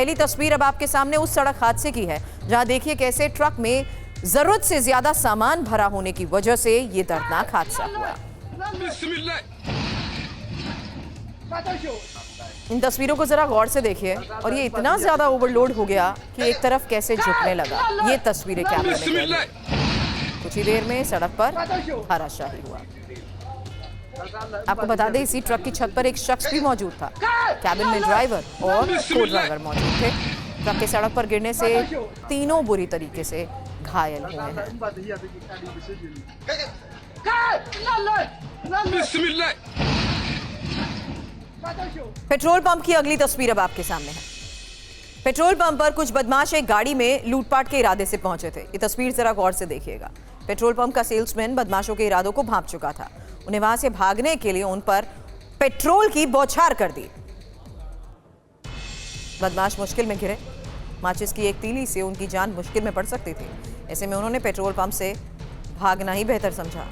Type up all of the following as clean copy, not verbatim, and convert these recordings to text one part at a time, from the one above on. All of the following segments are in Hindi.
पहली तस्वीर अब आपके सामने उस सड़क हादसे की है जहां देखिए कैसे ट्रक में जरूरत से ज्यादा सामान भरा होने की वजह से ये दर्दनाक हादसा हुआ। इन तस्वीरों को जरा गौर से देखिए और ये इतना ज्यादा ओवरलोड हो गया कि एक तरफ कैसे झुकने लगा। ये तस्वीरें कैमरे में कैद हैं। कुछ ही देर में सड़क पर धराशायी हुआ। आपको बता दें इसी ट्रक की छत पर एक शख्स भी मौजूद था। कैबिन में ड्राइवर और को ड्राइवर मौजूद थे। ट्रक के सड़क पर गिरने से तीनों बुरी तरीके से घायल हुए हैं। पेट्रोल पंप की अगली तस्वीर अब आपके सामने है। पेट्रोल पंप पर कुछ बदमाश एक गाड़ी में लूटपाट के इरादे से पहुंचे थे। ये तस्वीर जरा गौर से देखिएगा। पेट्रोल पंप का सेल्समैन बदमाशों के इरादों को भांप चुका था। उन्हें वहां से भागने के लिए उन पर पेट्रोल की बौछार कर दी। बदमाश मुश्किल में घिरे। माचिस की एक तीली से उनकी जान मुश्किल में पड़ सकती थी। ऐसे में उन्होंने पेट्रोल पंप से भागना ही बेहतर समझा।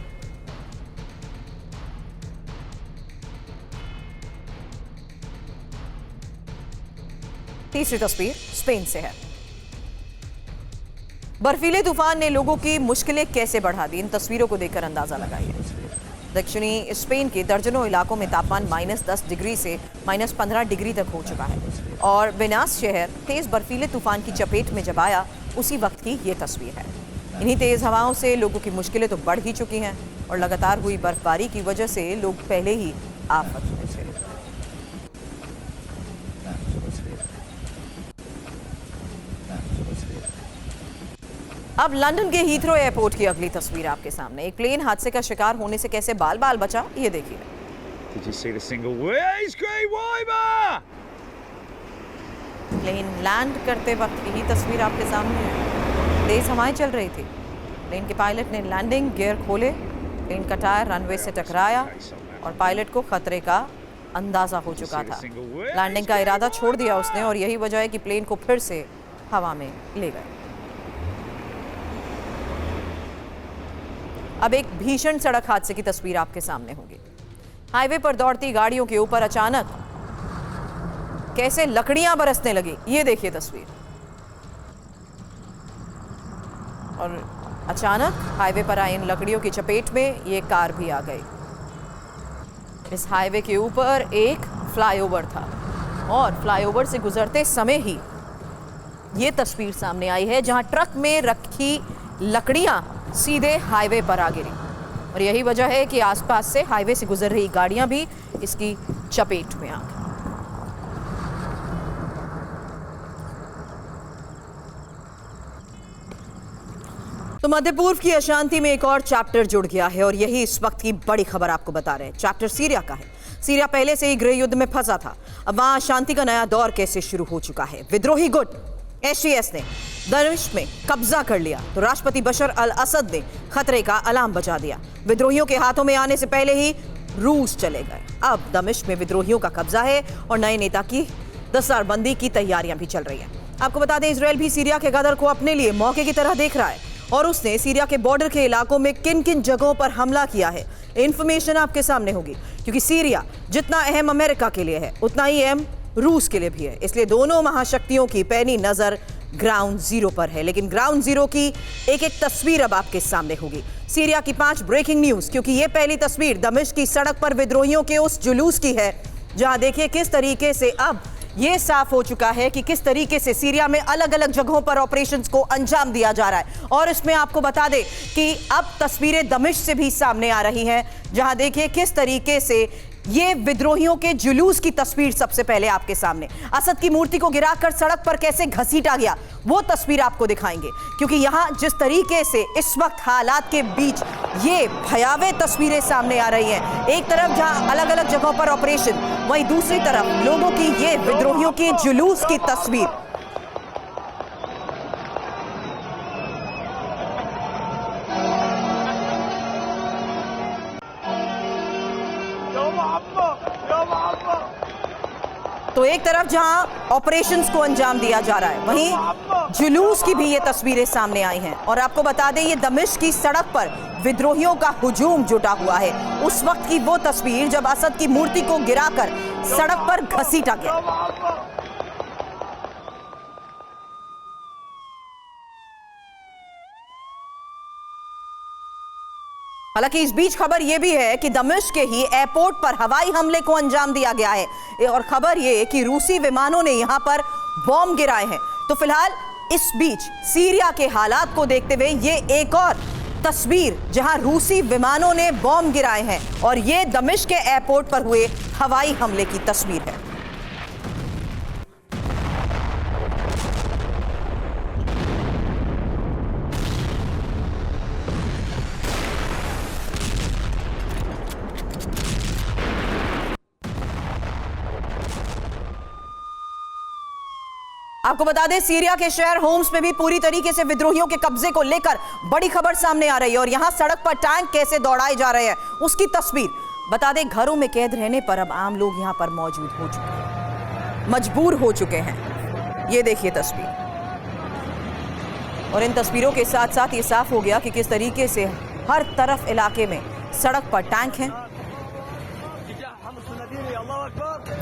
तीसरी तस्वीर स्पेन से है। बर्फीले तूफान ने लोगों की मुश्किलें कैसे बढ़ा दी, इन तस्वीरों को देखकर अंदाजा लगाइए। दक्षिणी स्पेन के दर्जनों इलाकों में तापमान -10 डिग्री से -15 डिग्री तक हो चुका है और वेनास शहर तेज बर्फीले तूफान की चपेट में जब आया उसी वक्त की ये तस्वीर है। इन्हीं तेज हवाओं से लोगों की मुश्किलें तो बढ़ ही चुकी हैं और लगातार हुई बर्फबारी की वजह से लोग पहले ही आफत में थे। अब लंदन के हीथ्रो एयरपोर्ट की अगली तस्वीर आपके सामने। एक प्लेन हादसे का शिकार होने से कैसे बाल बाल बचा, ये देखिए। प्लेन लैंड करते वक्त की तस्वीर आपके सामने है। तेज हवाएं चल रही थी। प्लेन के पायलट ने लैंडिंग गियर खोले। प्लेन का टायर रनवे से टकराया और पायलट को खतरे का अंदाजा हो चुका था। लैंडिंग का इरादा छोड़ दिया उसने और यही वजह है कि प्लेन को फिर से हवा में ले गए। अब एक भीषण सड़क हादसे की तस्वीर आपके सामने होगी। हाईवे पर दौड़ती गाड़ियों के ऊपर अचानक कैसे लकड़ियां बरसने लगी, ये देखिए तस्वीर। और अचानक हाईवे पर आई इन लकड़ियों की चपेट में ये कार भी आ गई। इस हाईवे के ऊपर एक फ्लाईओवर था और फ्लाईओवर से गुजरते समय ही ये तस्वीर सामने आई है जहां ट्रक में रखी लकड़ियां सीधे हाईवे पर आ गिरी और यही वजह है कि आसपास से हाईवे से गुजर रही गाड़ियां भी इसकी चपेट में आ गई। तो मध्य पूर्व की अशांति में एक और चैप्टर जुड़ गया है और यही इस वक्त की बड़ी खबर आपको बता रहे हैं। चैप्टर सीरिया का है। सीरिया पहले से ही गृह युद्ध में फंसा था। अब वहां अशांति का नया दौर कैसे शुरू हो चुका है। विद्रोही गुट एसईएस ने दमिश्क में कब्जा कर लिया तो राष्ट्रपति बशर अल असद ने खतरे का अलार्म बजा दिया। विद्रोहियों के हाथों में आने से पहले ही रूस चले गए। अब दमिश्क में विद्रोहियों का कब्जा है और नए नेता की दस्तरबंदी की तैयारियां भी चल रही हैं। आपको बता दें इजरायल भी सीरिया के गदर को अपने लिए मौके की तरह देख रहा है और उसने सीरिया के बॉर्डर के इलाकों में किन किन जगहों पर हमला किया है, इंफॉर्मेशन आपके सामने होगी। क्योंकि सीरिया जितना अहम अमेरिका के लिए है उतना ही अहम रूस के लिए भी है। इसलिए दोनों महाशक्तियों की पैनी नजर ग्राउंड जीरो पर है। लेकिन ग्राउंड जीरो की एक एक तस्वीर अब आपके सामने होगी। सीरिया की 5 ब्रेकिंग न्यूज, क्योंकि ये पहली तस्वीर दमिश्क की सड़क पर विद्रोहियों के उस जुलूस की है जहां देखिए किस तरीके से अब ये साफ हो चुका है कि किस तरीके से सीरिया में अलग अलग जगहों पर ऑपरेशंस को अंजाम दिया जा रहा है। और इसमें आपको बता दें कि अब तस्वीरें दमिश्क से भी सामने आ रही हैं जहां देखिए किस तरीके से ये विद्रोहियों के जुलूस की तस्वीर सबसे पहले आपके सामने। असद की मूर्ति को गिराकर सड़क पर कैसे घसीटा गया वो तस्वीर आपको दिखाएंगे। क्योंकि यहां जिस तरीके से इस वक्त हालात के बीच ये भयावह तस्वीरें सामने आ रही हैं, एक तरफ जहां अलग अलग जगहों पर ऑपरेशन, वहीं दूसरी तरफ लोगों की ये विद्रोहियों के जुलूस की तस्वीर। तो एक तरफ जहां ऑपरेशंस को अंजाम दिया जा रहा है वहीं जुलूस की भी ये तस्वीरें सामने आई हैं। और आपको बता दें ये दमिश्क की सड़क पर विद्रोहियों का हुजूम जुटा हुआ है। उस वक्त की वो तस्वीर जब असद की मूर्ति को गिराकर सड़क पर घसीटा गया। हालांकि इस बीच खबर यह भी है कि दमिश्क के ही एयरपोर्ट पर हवाई हमले को अंजाम दिया गया है और खबर यह कि रूसी विमानों ने यहां पर बॉम्ब गिराए हैं। तो फिलहाल इस बीच सीरिया के हालात को देखते हुए ये एक और तस्वीर जहां रूसी विमानों ने बॉम्ब गिराए हैं और ये दमिश्क के एयरपोर्ट पर हुए हवाई हमले की तस्वीर है। आपको बता दें सीरिया के शहर होम्स में भी पूरी तरीके से विद्रोहियों के कब्जे को लेकर बड़ी खबर सामने आ रही है और यहां सड़क पर टैंक कैसे दौड़ाए जा रहे हैं उसकी तस्वीर। बता दें घरों में कैद रहने पर अब आम लोग यहां पर मौजूद हो चुके हैं, मजबूर हो चुके हैं। ये देखिए तस्वीर और इन तस्वीरों के साथ साथ ये साफ हो गया कि किस तरीके से हर तरफ इलाके में सड़क पर टैंक हैं।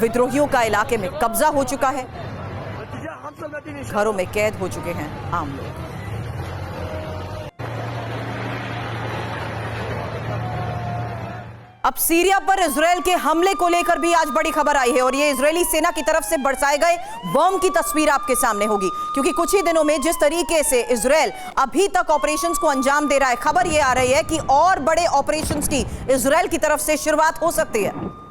विद्रोहियों का इलाके में कब्जा हो चुका है, घरों में कैद हो चुके हैं आम लोग। अब सीरिया पर इजरायल के हमले को लेकर भी आज बड़ी खबर आई है और ये इजरायली सेना की तरफ से बरसाए गए बम की तस्वीर आपके सामने होगी, क्योंकि कुछ ही दिनों में जिस तरीके से इजरायल अभी तक ऑपरेशंस को अंजाम दे रहा है, खबर ये आ रही है कि और बड़े ऑपरेशंस की इजरायल की तरफ से शुरुआत हो सकती है।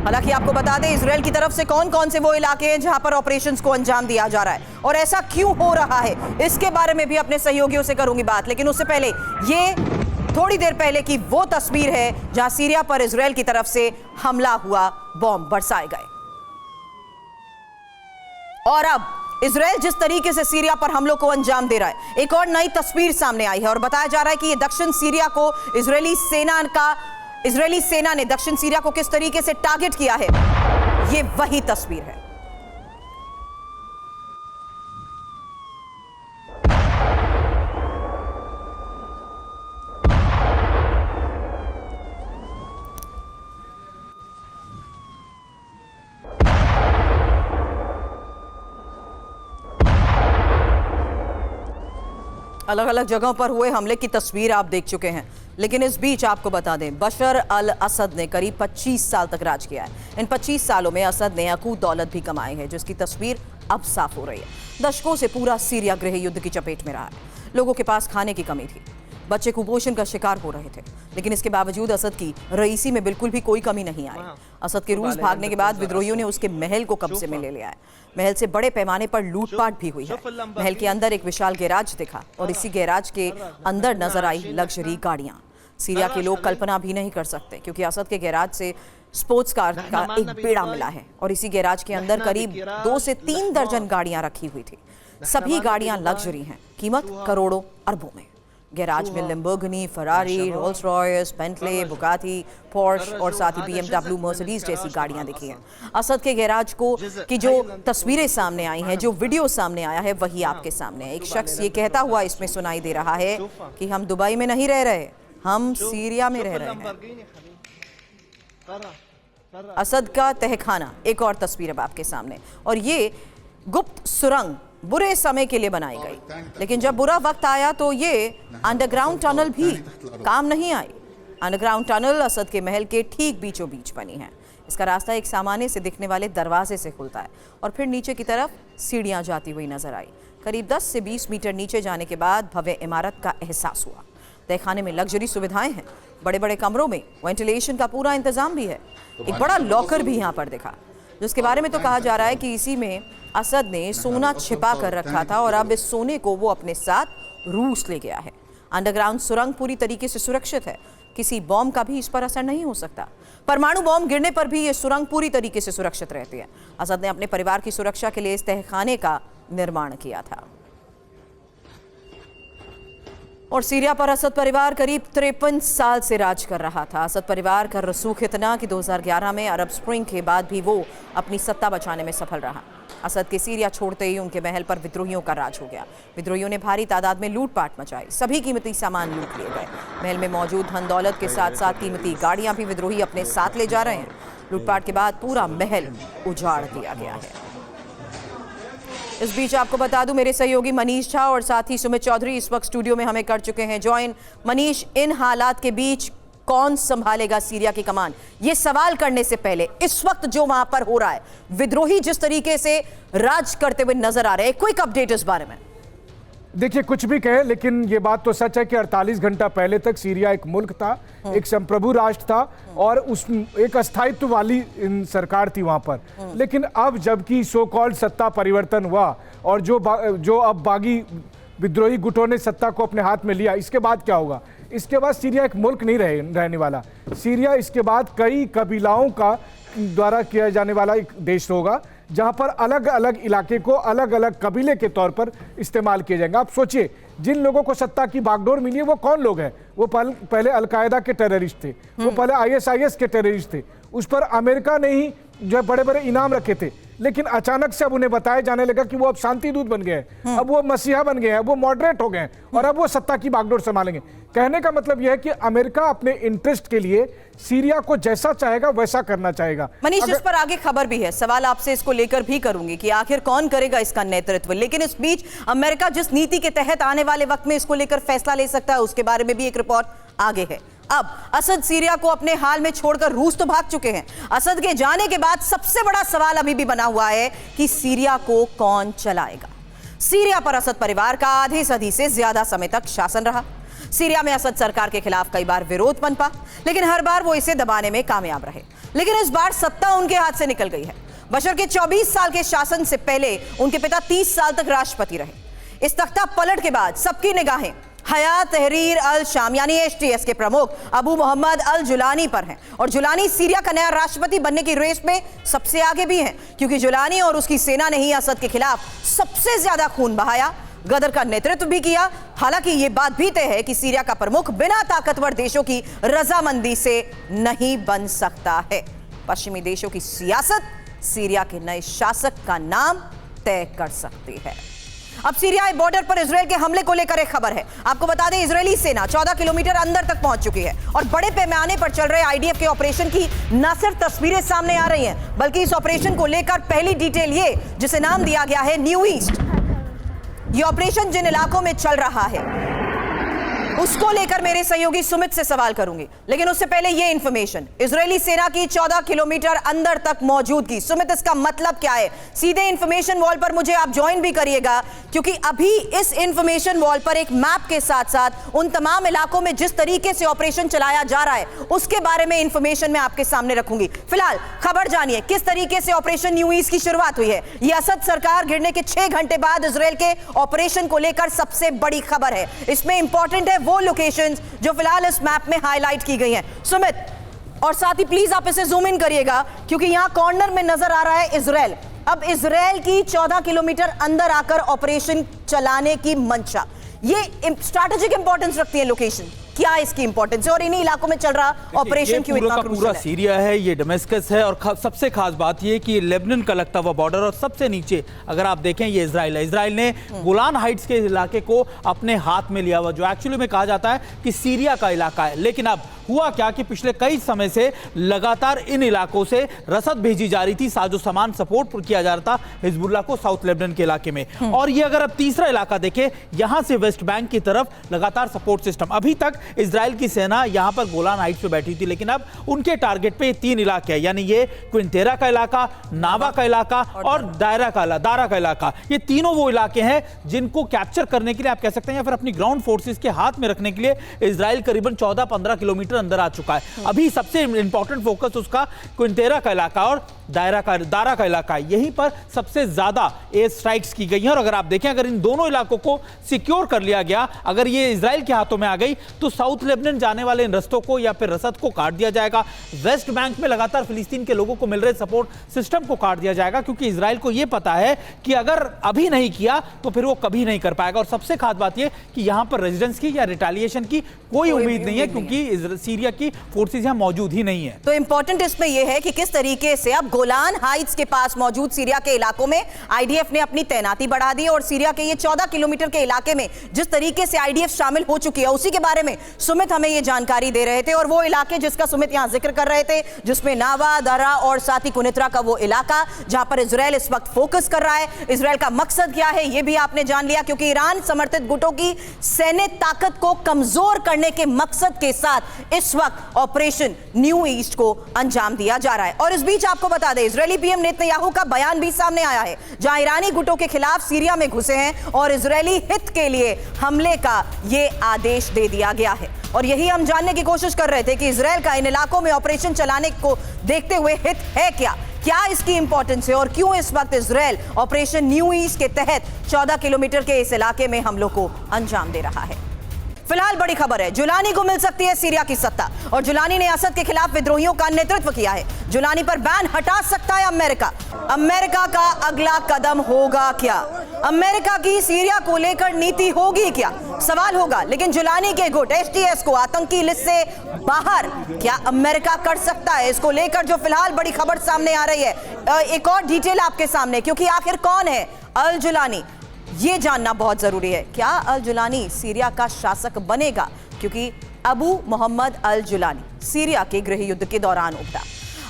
हालांकि आपको बता दें इजरायल की तरफ से कौन कौन से वो इलाके हैं जहां पर ऑपरेशंस को अंजाम दिया जा रहा है और ऐसा क्यों हो रहा है, इसके बारे में भी अपने सहयोगियों से करूंगी बात। लेकिन उससे पहले ये थोड़ी देर पहले की वो तस्वीर है जहां सीरिया पर इजरायल की तरफ से हमला हुआ, बॉम्ब बरसाए गए और अब इजरायल जिस तरीके से सीरिया पर हमलों को अंजाम दे रहा है, एक और नई तस्वीर सामने आई है और बताया जा रहा है कि ये दक्षिण सीरिया को इजरायली सेना ने दक्षिण सीरिया को किस तरीके से टारगेट किया है, ये वही तस्वीर है। अलग अलग जगहों पर हुए हमले की तस्वीर आप देख चुके हैं, लेकिन इस बीच आपको बता दें बशर अल असद ने करीब 25 साल तक राज किया है। इन 25 सालों में असद ने अकूत दौलत भी कमाई है, जिसकी तस्वीर अब साफ हो रही है। दशकों से पूरा सीरिया गृह युद्ध की चपेट में रहा है। लोगों के पास खाने की कमी थी, बच्चे कुपोषण का शिकार हो रहे थे, लेकिन इसके बावजूद असद की रईसी में बिल्कुल भी कोई कमी नहीं आई। असद के रूस भागने के बाद विद्रोहियों ने उसके महल को कब्जे में ले लिया है। महल से बड़े पैमाने पर लूटपाट भी हुई है। महल के अंदर एक विशाल गैराज दिखा और इसी गैराज के अंदर नजर आई लग्जरी गाड़ियां। सीरिया के लोग कल्पना भी नहीं कर सकते, क्योंकि असद के गैराज से स्पोर्ट्स कार का एक बेड़ा मिला है और इसी गैराज के अंदर करीब 2 से 3 दर्जन गाड़ियां रखी हुई थी। सभी गाड़ियां लग्जरी हैं, कीमत करोड़ों अरबों में। गैराज में Lamborghini, Ferrari, Rolls Royce, Bentley, Bugatti, Porsche और साथ ही BMW, मर्सिडीज जैसी गाड़ियां दिखी हैं। असद के गैराज को की जो तस्वीरें सामने आई हैं, जो वीडियो सामने आया है, वही आपके सामने है। एक शख्स ये कहता हुआ इसमें सुनाई दे रहा है कि हम दुबई में नहीं रह रहे, हम सीरिया में रह रहे हैं। असद का तहखाना, एक और तस्वीर अब आपके सामने, और ये गुप्त सुरंग बुरे समय के लिए बनाई गई, लेकिन जब बुरा वक्त आया तो ये अंडरग्राउंड टनल भी काम नहीं आई। अंडरग्राउंड टनल असद के महल के ठीक बीचों बीच बनी है। इसका रास्ता एक सामान्य से दिखने वाले दरवाजे से खुलता है और फिर नीचे की तरफ सीढ़ियां जाती हुई नजर आई। करीब 10 से 20 मीटर नीचे जाने के बाद भव्य इमारत का एहसास हुआ। तहखाने में लग्जरी सुविधाएं हैं, बड़े बड़े कमरों में वेंटिलेशन का पूरा इंतजाम भी है। एक बड़ा लॉकर भी यहाँ पर दिखा, जिसके बारे में तो कहा जा रहा है कि इसी में असद ने सोना छिपा कर रखा था और अब इस सोने को वो अपने साथ रूस ले गया है। अंडरग्राउंड सुरंग पूरी तरीके से सुरक्षित है, किसी बॉम्ब का भी इस पर असर नहीं हो सकता। परमाणु बॉम्ब गिरने पर भी ये सुरंग पूरी तरीके से सुरक्षित रहती है। असद ने अपने परिवार की सुरक्षा के लिए इस तहखाने का निर्माण किया था। और सीरिया पर असद परिवार करीब 53 साल से राज कर रहा था। असद परिवार का रसूख इतना कि 2011 में अरब स्प्रिंग के बाद भी वो अपनी सत्ता बचाने में सफल रहा। असद के सीरिया छोड़ते ही उनके महल पर विद्रोहियों का राज हो गया। विद्रोहियों ने भारी तादाद में लूटपाट मचाई, सभी कीमती सामान लूट लिए गए। महल में मौजूद धन दौलत के साथ साथ कीमती गाड़ियां भी विद्रोही अपने साथ ले जा रहे हैं। लूटपाट के बाद पूरा महल उजाड़ दिया गया है। इस बीच आपको बता दूं, मेरे सहयोगी मनीष झा और साथ ही सुमित चौधरी इस वक्त स्टूडियो में हमें कर चुके हैं ज्वाइन। मनीष, इन हालात के बीच कौन संभालेगा सीरिया की कमान, ये सवाल करने से पहले इस वक्त जो वहां पर हो रहा है, विद्रोही जिस तरीके से राज करते हुए नजर आ रहे हैं, क्विक अपडेट इस बारे में। देखिए, कुछ भी कहे लेकिन ये बात तो सच है कि 48 घंटा पहले तक सीरिया एक मुल्क था, एक संप्रभु राष्ट्र था और उस एक अस्थायित्व वाली सरकार थी वहां पर। लेकिन अब जबकि सो कॉल्ड सत्ता परिवर्तन हुआ और जो अब बागी विद्रोही गुटों ने सत्ता को अपने हाथ में लिया, इसके बाद क्या होगा? इसके बाद सीरिया एक मुल्क नहीं रहने वाला। सीरिया इसके बाद कई कबीलाओं का द्वारा किया जाने वाला एक देश होगा, जहां पर अलग अलग इलाके को अलग अलग कबीले के तौर पर इस्तेमाल किए जाएंगे। आप सोचिए, जिन लोगों को सत्ता की बागडोर मिली है वो कौन लोग हैं? वो पहले अलकायदा के टेररिस्ट थे, वो पहले ISIS के टेररिस्ट थे, उस पर अमेरिका ने ही जो बड़े बड़े इनाम रखे थे। लेकिन अचानक से अब उन्हें बताया जाने लगा कि वो अब शांति दूत बन गए हैं, अब वो मसीहा बन गए हैं, वो मॉडरेट हो गए हैं और अब वो सत्ता की बागडोर संभालेंगे। कहने का मतलब यह है कि अमेरिका अपने इंटरेस्ट के लिए सीरिया को जैसा चाहेगा वैसा करना चाहेगा। मनीष, इस पर आगे खबर भी है, सवाल आपसे इसको लेकर भी करूंगी कि आखिर कौन करेगा इसका नेतृत्व। लेकिन इस बीच अमेरिका जिस नीति के तहत आने वाले वक्त में इसको लेकर फैसला ले सकता है, उसके बारे में भी एक रिपोर्ट आगे है। अब असद सीरिया को अपने हाल में छोड़कर रूस तो भाग चुके हैं। असद के जाने के बाद सबसे बड़ा सवाल अभी भी बना हुआ है कि सीरिया को कौन चलाएगा। सीरिया पर असद परिवार का आधी सदी से ज्यादा समय तक शासन रहा। सीरिया में असद सरकार के खिलाफ कई बार विरोध पनपा, लेकिन हर बार वो इसे दबाने में कामयाब रहे। लेकिन इस बार सत्ता उनके हाथ से निकल गई है। बशर के 24 साल के शासन से पहले उनके पिता 30 साल तक राष्ट्रपति रहे। इस तख्ता पलट के बाद सबकी निगाहें हया तहरीर अल शाम यानी HTS के प्रमुख अबू मोहम्मद अल जुलानी पर हैं। और जुलानी सीरिया का नया राष्ट्रपति बनने की रेस में सबसे आगे भी हैं, क्योंकि जुलानी और उसकी सेना ने ही असद के खिलाफ सबसे ज्यादा खून बहाया, गदर का नेतृत्व भी किया। हालांकि यह बात भी तय है कि सीरिया का प्रमुख बिना ताकतवर देशों की रजामंदी से नहीं बन सकता है। पश्चिमी देशों की सियासत सीरिया के नए शासक का नाम तय कर सकती है। अब सीरियाई बॉर्डर पर इजराइल के हमले को लेकर एक खबर है। आपको बता दें, इजरायली सेना 14 किलोमीटर अंदर तक पहुंच चुकी है और बड़े पैमाने पर चल रहे IDF के ऑपरेशन की न सिर्फ तस्वीरें सामने आ रही हैं, बल्कि इस ऑपरेशन को लेकर पहली डिटेल ये, जिसे नाम दिया गया है न्यू ईस्ट। ये ऑपरेशन जिन इलाकों में चल रहा है उसको लेकर मेरे सहयोगी सुमित से सवाल करूंगी, लेकिन उससे पहले ये इंफॉर्मेशन, इजरायली सेना की 14 किलोमीटर अंदर तक मौजूदगी। सुमित, इसका मतलब क्या है? सीधे इंफॉर्मेशन वॉल पर मुझे आप ज्वाइन भी करिएगा, क्योंकि अभी इस इंफॉर्मेशन वॉल पर एक मैप के साथ साथ उन तमाम इलाकों में जिस तरीके से ऑपरेशन चलाया जा रहा है उसके बारे में इंफॉर्मेशन मैं आपके सामने रखूंगी। फिलहाल खबर जानिए, किस तरीके से ऑपरेशन न्यू ईस्ट की शुरुआत हुई है। यह असद सरकार गिरने के 6 घंटे बाद इजरायल के ऑपरेशन को लेकर सबसे बड़ी खबर है। इसमें इंपॉर्टेंट है वो लोकेशंस जो फिलहाल इस मैप में हाईलाइट की गई हैं। सुमित, और साथ ही प्लीज आप इसे जूम इन करिएगा, क्योंकि यहां कॉर्नर में नजर आ रहा है इजरायल। अब इजरायल की 14 किलोमीटर अंदर आकर ऑपरेशन चलाने की मंशा, ये स्ट्रैटेजिक इंपॉर्टेंस रखती है लोकेशन। क्या इसकी इंपॉर्टेंस है और इन्हीं इलाकों में चल रहा ऑपरेशन क्यों इतना क्रूशियल है? पूरा सीरिया है, ये दमिश्कस है और सबसे खास बात ये कि लेबनान का लगता हुआ बॉर्डर और सबसे नीचे अगर आप देखें ये इजराइल है। इजराइल ने गोलान हाइट्स के इलाके को अपने हाथ में लिया हुआ, जो एक्चुअली में कहा जाता है कि सीरिया का इलाका है। लेकिन अब हुआ क्या कि पिछले कई समय से लगातार इन इलाकों से रसद भेजी जा रही थी, साजो सामान सपोर्ट किया जा रहा था हिजबुल्लाह को साउथ लेबनान के इलाके में। और ये अगर अब तीसरा इलाका देखें, यहां से वेस्ट बैंक की तरफ लगातार सपोर्ट सिस्टम। अभी तक इजराइल की सेना यहां पर गोलान हाइट्स पे बैठी थी, लेकिन अब उनके टारगेट पे 3 इलाके हैं, यानी ये क्विंटेरा का इलाका, नावा का इलाका और दारा का इलाका। ये तीनों वो इलाके हैं जिनको कैप्चर करने के लिए आप कह सकते हैं या फिर अपनी ग्राउंड फोर्सेस के हाथ में रखने के लिए इजराइल करीबन 14-15 किलोमीटर अंदर आ चुका है। अभी सबसे इंपॉर्टेंट फोकस उसका क्विंटेरा का इलाका और दारा का इलाका है। यहीं पर सबसे ज्यादा एयर स्ट्राइक्स की गई हैं। और अगर आप देखें, अगर इन दोनों इलाकों को सिक्योर कर लिया गया, अगर ये इजराइल के हाथों में आ गई, तो साउथ लेबनान जाने वाले इन रस्तों को या फिर रसद को काट दिया जाएगा। वेस्ट बैंक में लगातार फिलिस्तीन के लोगों को मिल रहे सपोर्ट सिस्टम को काट दिया जाएगा, क्योंकि इजराइल को यह पता है कि अगर अभी नहीं किया तो फिर वो कभी नहीं कर पाएगा। और सबसे खास बात यह कि यहां पर रेजिडेंस की या रिटेलिएशन की कोई उम्मीद नहीं है, क्योंकि सीरिया की फोर्सेज यहां मौजूद ही नहीं है। तो इंपॉर्टेंट इसमें यह है कि किस तरीके से अब गोलान हाइट्स के पास मौजूद सीरिया के इलाकों में IDF ने अपनी तैनाती बढ़ा दी और सीरिया के ये 14 किलोमीटर के इलाके में जिस तरीके से आईडीएफ शामिल हो चुकी है उसी के बारे में सुमित हमें ये जानकारी दे रहे थे। और वो इलाके जिसका सुमित यहां जिक्र कर रहे थे, जिसमें नावा, दरा और साथ ही कुनित्रा का वो इलाका जहां पर इजराइल इस वक्त फोकस कर रहा है। इजराइल का मकसद क्या है ये भी आपने जान लिया, क्योंकि ईरान समर्थित गुटों की सैन्य ताकत को कमजोर करने के मकसद के साथ इस वक्त ऑपरेशन न्यू ईस्ट को अंजाम दिया जा रहा है। और इस बीच आपको बता दें, इजरायली पीएम नेतन्याहू का बयान भी सामने आया है, जहां ईरानी गुटों के खिलाफ सीरिया में घुसे हैं और इजरायली हित के लिए हमले का यह आदेश दे दिया गया है। और यही हम जानने की कोशिश कर रहे थे कि इजराइल का इन इलाकों में ऑपरेशन चलाने को देखते हुए हित है क्या इसकी इंपॉर्टेंस है और क्यों इस वक्त इजराइल ऑपरेशन न्यू ईस्ट के तहत 14 किलोमीटर के इस इलाके में हमलों को अंजाम दे रहा है। फिलहाल बड़ी खबर है, जुलानी को मिल सकती है सीरिया की सत्ता और जुलानी ने असद के खिलाफ विद्रोहियों का नेतृत्व किया है। जुलानी पर बैन हटा सकता है अमेरिका। अमेरिका का अगला कदम होगा क्या? अमेरिका की सीरिया को लेकर नीति होगी क्या? सवाल होगा। लेकिन जुलानी के गुट एचटीएस को आतंकी लिस्ट से बाहर क्या अमेरिका कर सकता है? इसको लेकर जो फिलहाल बड़ी खबर सामने आ रही है, एक और डिटेल आपके सामने, क्योंकि आखिर कौन है अल जुलानी ये जानना बहुत जरूरी है। क्या अल जुलानी सीरिया का शासक बनेगा? क्योंकि अबू मोहम्मद अल जुलानी सीरिया के गृह युद्ध के दौरान उभरा।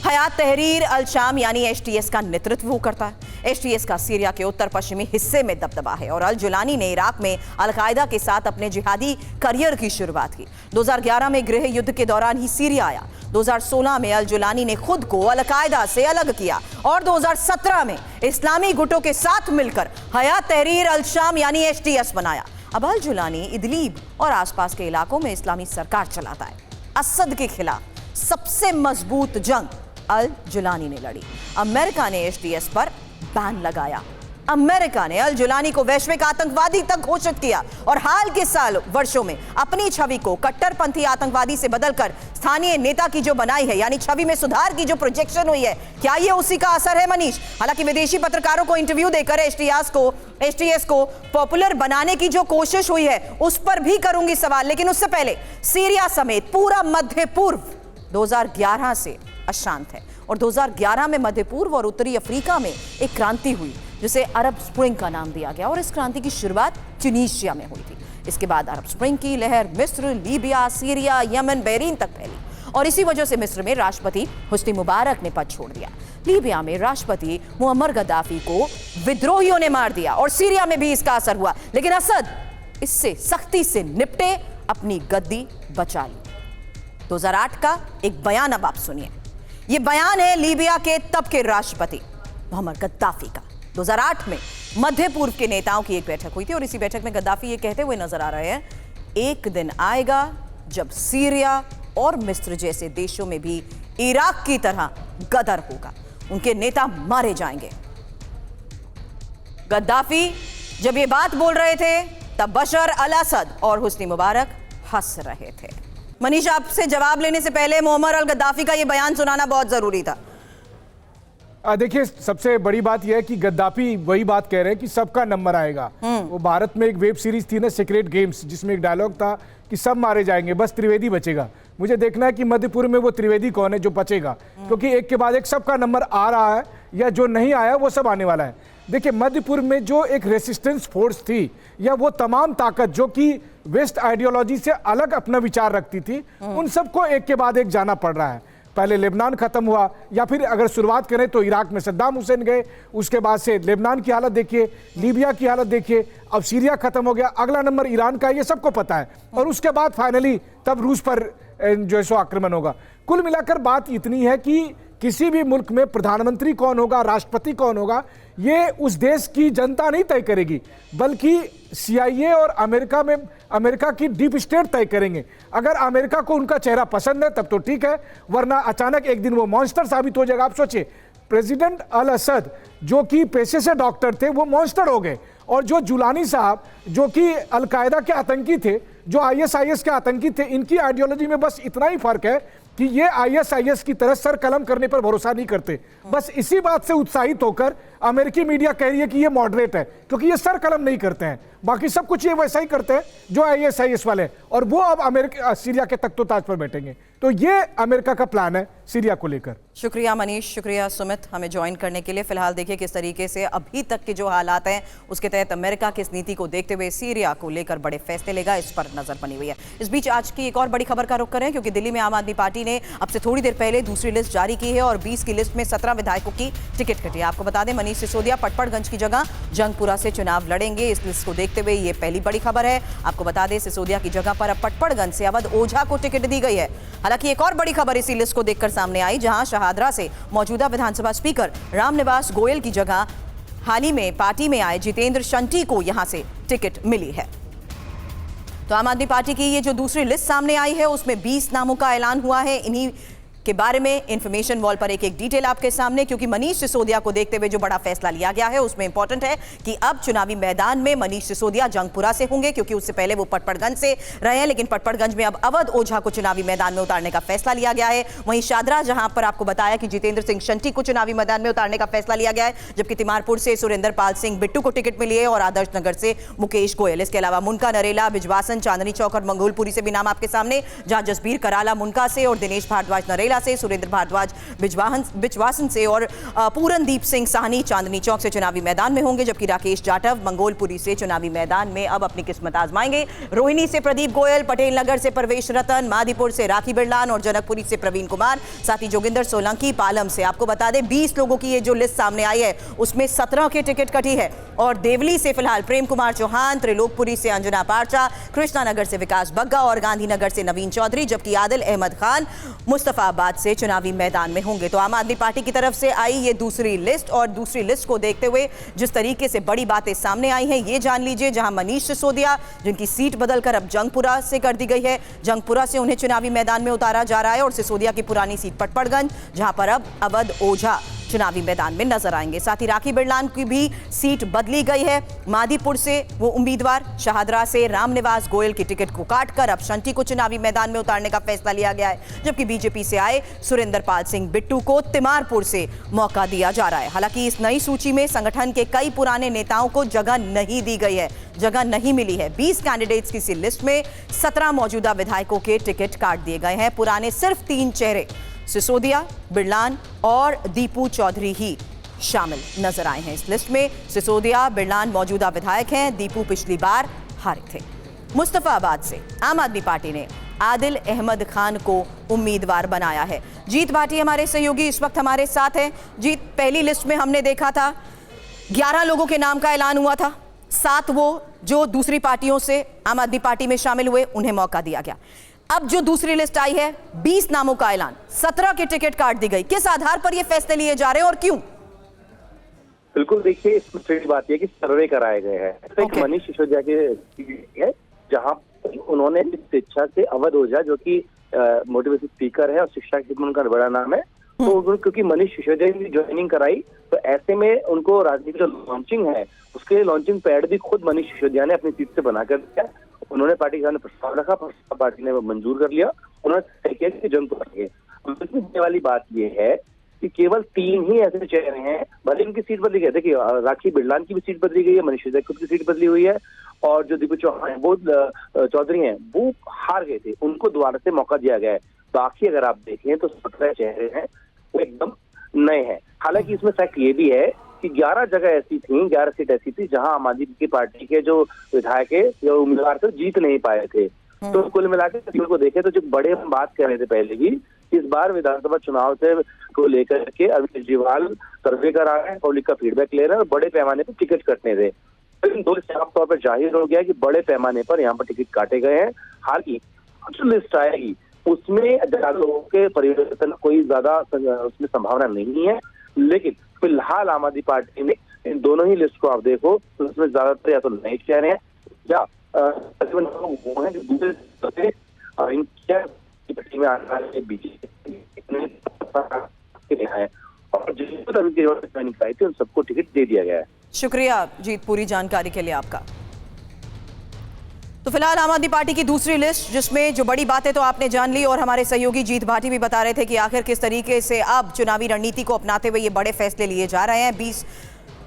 हयात तहरीर अल शाम यानी एचटीएस का नेतृत्व वो करता है। एचटीएस का सीरिया के उत्तर पश्चिमी हिस्से में दबदबा है और अल जुलानी ने इराक में अल-कायदा के साथ अपने जिहादी करियर की शुरुआत की। 2011 में गृह युद्ध के दौरान ही सीरिया आया। 2016 में अल जुलानी ने खुद को अल-कायदा से अलग किया और 2017 में इस्लामी गुटों के साथ मिलकर हयात तहरीर अल शाम यानी एचटीएस बनाया। अब अल जुलानी इदलीब और आसपास के इलाकों में इस्लामी सरकार चलाता है। असद के खिलाफ सबसे मजबूत जंग अल जुलानी ने लड़ी। अमेरिका ने एचटीएस पर बैन लगाया। अमेरिका ने अल जुलानी को वैश्विक आतंकवादी तक घोषित किया और हाल के वर्षों में अपनी छवि को कट्टरपंथी आतंकवादी से बदलकर स्थानीय नेता की जो बनाई है, यानी छवि में सुधार की जो प्रोजेक्शन हुई है, क्या ये उसी का असर है मनीष? हालांकि विदेशी पत्रकारों को इंटरव्यू देकर एचटीएस को पॉपुलर बनाने की जो कोशिश हुई है उस पर भी करूंगी सवाल, लेकिन उससे पहले सीरिया समेत पूरा मध्य पूर्व 2011 से अशांत है और 2011 में मध्य पूर्व और उत्तरी अफ्रीका में एक क्रांति हुई जिसे अरब स्प्रिंग का नाम दिया गया और इस क्रांति की शुरुआत ट्यूनीशिया में हुई थी। इसके बाद अरब स्प्रिंग की लहर मिस्र, लीबिया, सीरिया, यमन, बहरीन तक फैली और इसी वजह से मिस्र में राष्ट्रपति हुस्नी मुबारक ने पद छोड़ दिया। लीबिया में राष्ट्रपति मुअम्मर गद्दाफी को विद्रोहियों ने मार दिया और सीरिया में भी इसका असर हुआ, लेकिन असद इससे सख्ती से निपटे, अपनी गद्दी बचा ली। 2008 का एक बयान अब आप सुनिए। ये बयान है लीबिया के तब के राष्ट्रपति मुअम्मर गद्दाफी का। 2008 में मध्य पूर्व के नेताओं की एक बैठक हुई थी और इसी बैठक में गद्दाफी ये कहते हुए नजर आ रहे हैं, एक दिन आएगा जब सीरिया और मिस्र जैसे देशों में भी इराक की तरह गदर होगा, उनके नेता मारे जाएंगे। गद्दाफी जब ये बात बोल रहे थे तब बशर अल असद और हुस्नी मुबारक हंस रहे थे। मनीष, आपसे जवाब लेने से पहले मुअम्मर अल गद्दाफी का ये बयान सुनाना बहुत जरूरी था। देखिए, सबसे बड़ी बात यह है कि गद्दाफी वही बात कह रहे हैं कि सबका नंबर आएगा। वो भारत में एक वेब सीरीज थी ना, सीक्रेट गेम्स, जिसमें एक डायलॉग था कि सब मारे जाएंगे, बस त्रिवेदी बचेगा। मुझे देखना है कि मध्यपुर में वो त्रिवेदी कौन है जो बचेगा, क्योंकि एक के बाद एक सबका नंबर आ रहा है या जो नहीं आया वो सब आने वाला है। देखिए, मध्यपुर में जो एक रेसिस्टेंस फोर्स थी या वो तमाम ताकत जो कि वेस्ट आइडियोलॉजी से अलग अपना विचार रखती थी, उन सबको एक के बाद एक जाना पड़ रहा है। पहले लेबनान खत्म हुआ, या फिर अगर शुरुआत करें तो इराक में सद्दाम हुसैन गए, उसके बाद से लेबनान की हालत देखिए, लीबिया की हालत देखिए, अब सीरिया खत्म हो गया, अगला नंबर ईरान का, ये सबको पता है। और उसके बाद फाइनली तब रूस पर जो है सो आक्रमण होगा। कुल मिलाकर बात इतनी है कि किसी भी मुल्क में प्रधानमंत्री कौन होगा, राष्ट्रपति कौन होगा, ये उस देश की जनता नहीं तय करेगी, बल्कि CIA और अमेरिका की डीप स्टेट तय करेंगे। अगर अमेरिका को उनका चेहरा पसंद है तब तो ठीक है, वरना अचानक एक दिन वो मॉन्स्टर साबित हो जाएगा। आप सोचिए, प्रेसिडेंट अल असद जो कि पेशे से डॉक्टर थे वो मॉन्स्टर हो गए, और जो जुलानी साहब जो कि अल-कायदा के आतंकी थे, जो ISIS के आतंकी थे, इनकी आइडियोलॉजी में बस इतना ही फर्क है कि ये ISIS की तरह सर कलम करने पर भरोसा नहीं करते। बस इसी बात से उत्साहित होकर अमेरिकी मीडिया कह रही है कि ये मॉडरेट है, क्योंकि ये सर कलम नहीं करते हैं, बाकी सब कुछ ये वैसा ही करते हैं जो ISIS वाले, और वो अब सीरिया के तख्तो ताज पर बैठेंगे। तो ये अमेरिका का प्लान है सीरिया को लेकर। शुक्रिया मनीष, शुक्रिया सुमित हमें ज्वाइन करने के लिए। फिलहाल देखिए किस तरीके से अभी तक के जो हालात हैं उसके तहत अमेरिका की इस नीति को देखते हुए सीरिया को लेकर बड़े फैसले लेगा, इस पर नजर बनी हुई है। इस बीच आज की एक और बड़ी खबर का रुख करें क्योंकि दिल्ली में आम आदमी पार्टी ने अब से थोड़ी देर पहले दूसरी लिस्ट जारी की है और 20 की लिस्ट में 17 विधायकों की टिकट कटी है। आपको बता दें मनीष सिसोदिया पटपड़गंज की जगह जंगपुरा से चुनाव लड़ेंगे। इस लिस्ट को देखते हुए ये पहली बड़ी खबर है। आपको बता दें सिसोदिया की जगह पर अब पटपड़गंज से अवध ओझा को टिकट दी गई है। हालांकि एक और बड़ी खबर इसी लिस्ट को देखकर सामने आई जहां शहादरा से मौजूदा विधानसभा स्पीकर रामनिवास गोयल की जगह हाल ही में पार्टी में आए जितेंद्र शंटी को यहां से टिकट मिली है। तो आम आदमी पार्टी की ये जो दूसरी लिस्ट सामने आई है उसमें 20 नामों का ऐलान हुआ है। इन्हीं के बारे में इंफॉर्मेशन वॉल पर एक एक डिटेल आपके सामने, क्योंकि मनीष सिसोदिया को देखते हुए जो बड़ा फैसला लिया गया है उसमें इंपॉर्टेंट है कि अब चुनावी मैदान में मनीष सिसोदिया जंगपुरा से होंगे, क्योंकि उससे पहले वो पटपड़गंज से रहे हैं, लेकिन पटपड़गंज में अब अवध ओझा को चुनावी मैदान में उतारने का फैसला लिया गया है। वहीं शादरा जहां पर आपको बताया कि जितेंद्र सिंह शंटी को चुनावी मैदान में उतारने का फैसला लिया गया है, जबकि तिमारपुर से सुरेंद्र पाल सिंह बिट्टू को टिकट मिली है और आदर्श नगर से मुकेश गोयल। इसके अलावा मुनका, नरेला, बिजवासन, चांदनी चौक और मंगोलपुरी से भी नाम आपके सामने, जहां जसबीर कराला मुनका से और दिनेश भारद्वाज नरेला से, सुरेंद्र भारद्वाज बिजवासन से और पूरनदीप सिंह साहनी चांदनी चौक से चुनावी मैदान में होंगे, जबकि राकेश जाटव मंगोलपुरी से चुनावी मैदान में अब अपनी किस्मत आजमाएंगे। रोहिणी से प्रदीप गोयल, पटेल नगर से परवेश रतन, मादीपुर से राखी बिरलान और जनकपुरी से प्रवीण कुमार, साथ ही जोगिंदर सोलंकी पालम से। आपको बता दें 20 लोगों की ये जो लिस्ट सामने आई है उसमें 17 की टिकट कटी है और देवली से फिलहाल प्रेम कुमार चौहान, त्रिलोकपुरी से अंजना पारचा, कृष्णानगर से विकास बग्गा और गांधीनगर से नवीन चौधरी, जबकि आदिल अहमद खान मुस्तफाबाद से चुनावी मैदान में होंगे। तो आम आदमी पार्टी की तरफ से आई ये दूसरी लिस्ट और दूसरी लिस्ट को देखते हुए जिस तरीके से बड़ी बातें सामने आई हैं ये जान लीजिए। जहां मनीष सिसोदिया जिनकी सीट बदलकर अब जंगपुरा से कर दी गई है, जंगपुरा से उन्हें चुनावी मैदान में उतारा जा रहा है और सिसोदिया की पुरानी सीट पटपड़गंज जहां पर अब अवध ओझा चुनावी मैदान में नजर आएंगे। साथ ही राखी बिरलान की भी सीट बदली गई है। मादीपुर से वो उम्मीदवार, शाहदरा से रामनिवास गोयल की टिकट को काटकर अब शंटी को चुनावी मैदान में उतारने का फैसला लिया गया है, जबकि बीजेपी से आए सुरेंद्र पाल सिंह बिट्टू को तिमारपुर से मौका दिया जा रहा है। हालांकि इस नई सूची में संगठन के कई पुराने नेताओं को जगह नहीं दी गई है, जगह नहीं मिली है। 20 कैंडिडेट्स की इस लिस्ट में 17 मौजूदा विधायकों के टिकट काट दिए गए हैं। पुराने सिर्फ 3 चेहरे सिसोदिया, बिरलान और दीपू चौधरी ही शामिल नजर आए हैं इस लिस्ट में। सिसोदिया, बिरलान मौजूदा विधायक हैं, दीपू पिछली बार हारे थे। मुस्तफाबाद से आम आदमी पार्टी ने आदिल अहमद खान को उम्मीदवार बनाया है। जीत भाटी हमारे सहयोगी इस वक्त हमारे साथ हैं। जीत, पहली लिस्ट में हमने देखा था 11 लोगों के नाम का ऐलान हुआ था, 7 वो जो दूसरी पार्टियों से आम आदमी पार्टी में शामिल हुए उन्हें मौका दिया गया। अब जो दूसरी लिस्ट आई है 20 नामों का ऐलान, 17 की टिकट काट दी गई। किस आधार पर ये फैसले लिए जा रहे हैं और क्यों? बिल्कुल, देखिए इसमें सही बात यह कि सर्वे कराए गए हैं। तो एक मनीष सिसोदिया के है जहां उन्होंने शिक्षा से अवध ओझा जो कि मोटिवेशन स्पीकर है और शिक्षा के क्षेत्र में उनका बड़ा नाम है, तो क्योंकि मनीष सिसोदिया की ज्वाइनिंग कराई तो ऐसे में उनको राजनीतिक जो लॉन्चिंग है उसके लॉन्चिंग पैड भी खुद मनीष सिसोदिया ने अपनी सीट से बनाकर दिया। उन्होंने पार्टी के सामने प्रस्ताव रखा, पार्टी ने वो मंजूर कर लिया। उन्होंने तय किया कि जंगपुरा के वाली बात यह है कि केवल 3 ही ऐसे चेहरे हैं, भले इनकी सीट बदली गई। देखिए राखी बिरलान की भी सीट बदली गई है, मनीष सिसोदिया खुद की सीट बदली हुई है और जो दीपू चौहान वो चौधरी हैं वो हार गए थे, उनको दोबारा से मौका दिया गया है। बाकी अगर आप देखें तो 17 चेहरे हैं वो एकदम नए हैं। हालांकि इसमें फैक्ट ये भी है कि 11 जगह ऐसी थी, 11 सीट ऐसी थी जहां आम आदमी की पार्टी के जो विधायक या उम्मीदवार थे जीत नहीं पाए थे। तो कुल मिलाकर को देखे तो जो बड़े हम बात कर रहे थे पहले भी, इस बार विधानसभा चुनाव से को लेकर के अभी केजरीवाल सर्वे करा रहे हैं, पब्लिक का फीडबैक ले रहे हैं और बड़े पैमाने पर टिकट कटने थे। लेकिन 2 साफ तौर पर जाहिर हो गया कि बड़े पैमाने पर यहाँ पर टिकट काटे गए हैं। हालांकि जो लिस्ट आएगी उसमें लोगों के परिवर्तन कोई ज्यादा उसमें संभावना नहीं है, लेकिन फिलहाल आम आदमी पार्टी ने इन दोनों ही लिस्ट को आप देखो तो उसमें ज्यादातर या तो नए चेहरे हैं या वो हैं जो दूसरे में आने वाले बीजेपी है और जिनको अभी ज्वाइनिंग कराई थी उन सबको टिकट दे दिया गया है। शुक्रिया जीत, पूरी जानकारी के लिए आपका। तो फिलहाल आम आदमी पार्टी की दूसरी लिस्ट जिसमें जो बड़ी बातें तो आपने जान ली और हमारे सहयोगी जीत भाटी भी बता रहे थे कि आखिर किस तरीके से अब चुनावी रणनीति को अपनाते हुए ये बड़े फैसले लिए जा रहे हैं। 20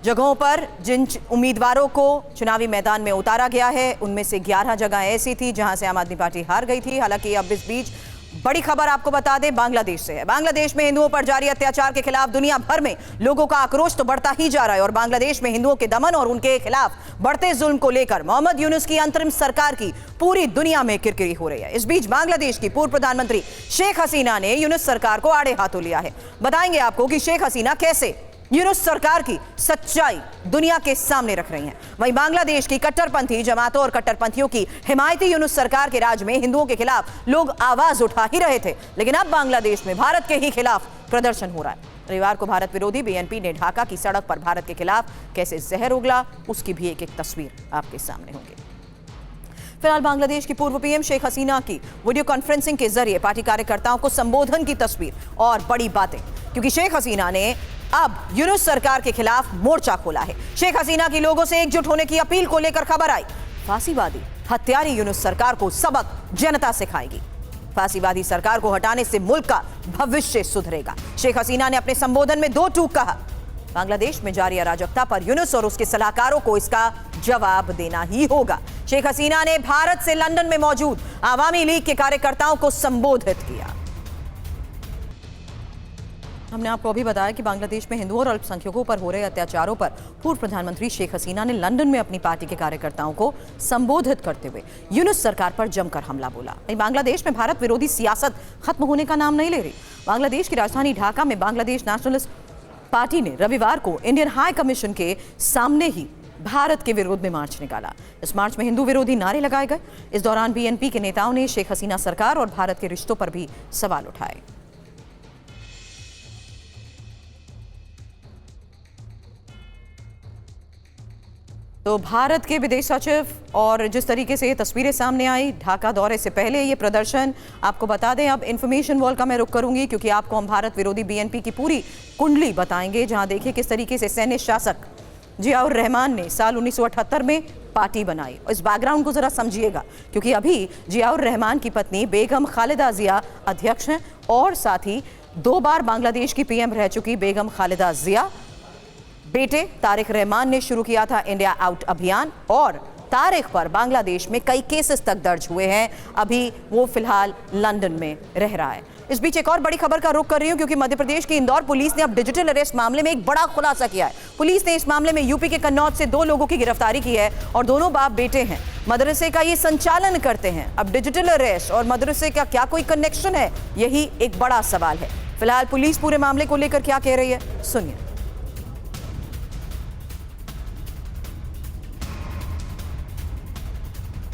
जगहों पर जिन उम्मीदवारों को चुनावी मैदान में उतारा गया है उनमें से 11 जगह ऐसी थी जहां से आम आदमी पार्टी हार गई थी। हालांकि अब इस बीच बड़ी खबर आपको बता दें बांग्लादेश से है। बांग्लादेश में हिंदुओं पर जारी अत्याचार के खिलाफ दुनिया भर में लोगों का आक्रोश तो बढ़ता ही जा रहा है और बांग्लादेश में हिंदुओं के दमन और उनके खिलाफ बढ़ते जुल्म को लेकर मोहम्मद यूनुस की अंतरिम सरकार की पूरी दुनिया में किरकिरी हो रही है। इस बीच बांग्लादेश की पूर्व प्रधानमंत्री शेख हसीना ने यूनुस सरकार को आड़े हाथों लिया है। बताएंगे आपको कि शेख हसीना कैसे यूनुस सरकार की सच्चाई दुनिया के सामने रख रही हैं। वहीं बांग्लादेश की कट्टरपंथी जमातों और कट्टरपंथियों की हिमायती यूनुस सरकार के राज में हिंदुओं के खिलाफ लोग आवाज उठा ही रहे थे, लेकिन अब बांग्लादेश में भारत के ही खिलाफ प्रदर्शन हो रहा है। रविवार को भारत विरोधी बीएनपी ने ढाका की सड़क पर भारत के खिलाफ कैसे जहर उगला, उसकी भी एक तस्वीर आपके सामने होगी। फिलहाल बांग्लादेश की पूर्व पीएम शेख हसीना की वीडियो कॉन्फ्रेंसिंग के जरिए पार्टी कार्यकर्ताओं को संबोधन की तस्वीर और बड़ी बातें, क्योंकि शेख हसीना ने अब यूनुस सरकार के खिलाफ मोर्चा खोला है। शेख हसीना की लोगों से एकजुट होने की अपील को लेकर खबर आई। फांसीवादी हत्यारी यूनुस सरकार को सबक जनता सिखाएगी। फांसीवादी सरकार को हटाने से मुल्क का भविष्य सुधरेगा। शेख हसीना ने अपने संबोधन में दो टूक कहा। बांग्लादेश में जारी अराजकता पर यूनुस और उसके सलाहकारों को इसका जवाब देना ही होगा। शेख हसीना ने भारत से लंदन में मौजूद आवामी लीग के कार्यकर्ताओं को संबोधित किया। हमने आपको अभी बताया कि बांग्लादेश में हिंदुओं और अल्पसंख्यकों पर हो रहे अत्याचारों पर पूर्व प्रधानमंत्री शेख हसीना ने लंदन में अपनी पार्टी के कार्यकर्ताओं को संबोधित करते हुए यूनुस सरकार पर जमकर हमला बोला। बांग्लादेश में भारत विरोधी सियासत खत्म होने का नाम नहीं ले रही। बांग्लादेश की राजधानी ढाका में बांग्लादेश नेशनलिस्ट पार्टी ने रविवार को इंडियन हाई कमीशन के सामने ही भारत के विरोध में मार्च निकाला। इस मार्च में हिंदू विरोधी नारे लगाए गए। इस दौरान बीएनपी के नेताओं ने शेख हसीना सरकार और भारत के रिश्तों पर भी सवाल उठाए। तो भारत के विदेश सचिव और जिस तरीके से ये तस्वीरें सामने आई ढाका दौरे से पहले ये प्रदर्शन, आपको बता दें अब इंफॉर्मेशन वॉल का मैं रुख करूंगी क्योंकि आपको हम भारत विरोधी बीएनपी की पूरी कुंडली बताएंगे, जहां देखिए किस तरीके से सैन्य शासक जियाउर रहमान ने साल 1978 में पार्टी बनाई। इस बैकग्राउंड को जरा समझिएगा क्योंकि अभी जियाउर रहमान की पत्नी बेगम खालिदा जिया अध्यक्ष हैं और साथ ही 2 बार बांग्लादेश की पीएम रह चुकी बेगम खालिदा जिया, बेटे तारिक रहमान ने शुरू किया था इंडिया आउट अभियान और तारिक पर बांग्लादेश में कई केसेस तक दर्ज हुए हैं। अभी वो फिलहाल लंदन में रह रहा है। इस बीच एक और बड़ी खबर का रुख कर रही हूं क्योंकि मध्य प्रदेश की इंदौर पुलिस ने अब डिजिटल अरेस्ट मामले में एक बड़ा खुलासा किया है। पुलिस ने इस मामले में यूपी के कन्नौज से 2 लोगों की गिरफ्तारी की है और दोनों बाप बेटे हैं। मदरसे का ये संचालन करते हैं। अब डिजिटल अरेस्ट और मदरसे का क्या कोई कनेक्शन है, यही एक बड़ा सवाल है। फिलहाल पुलिस पूरे मामले को लेकर क्या कह रही है, सुनिए।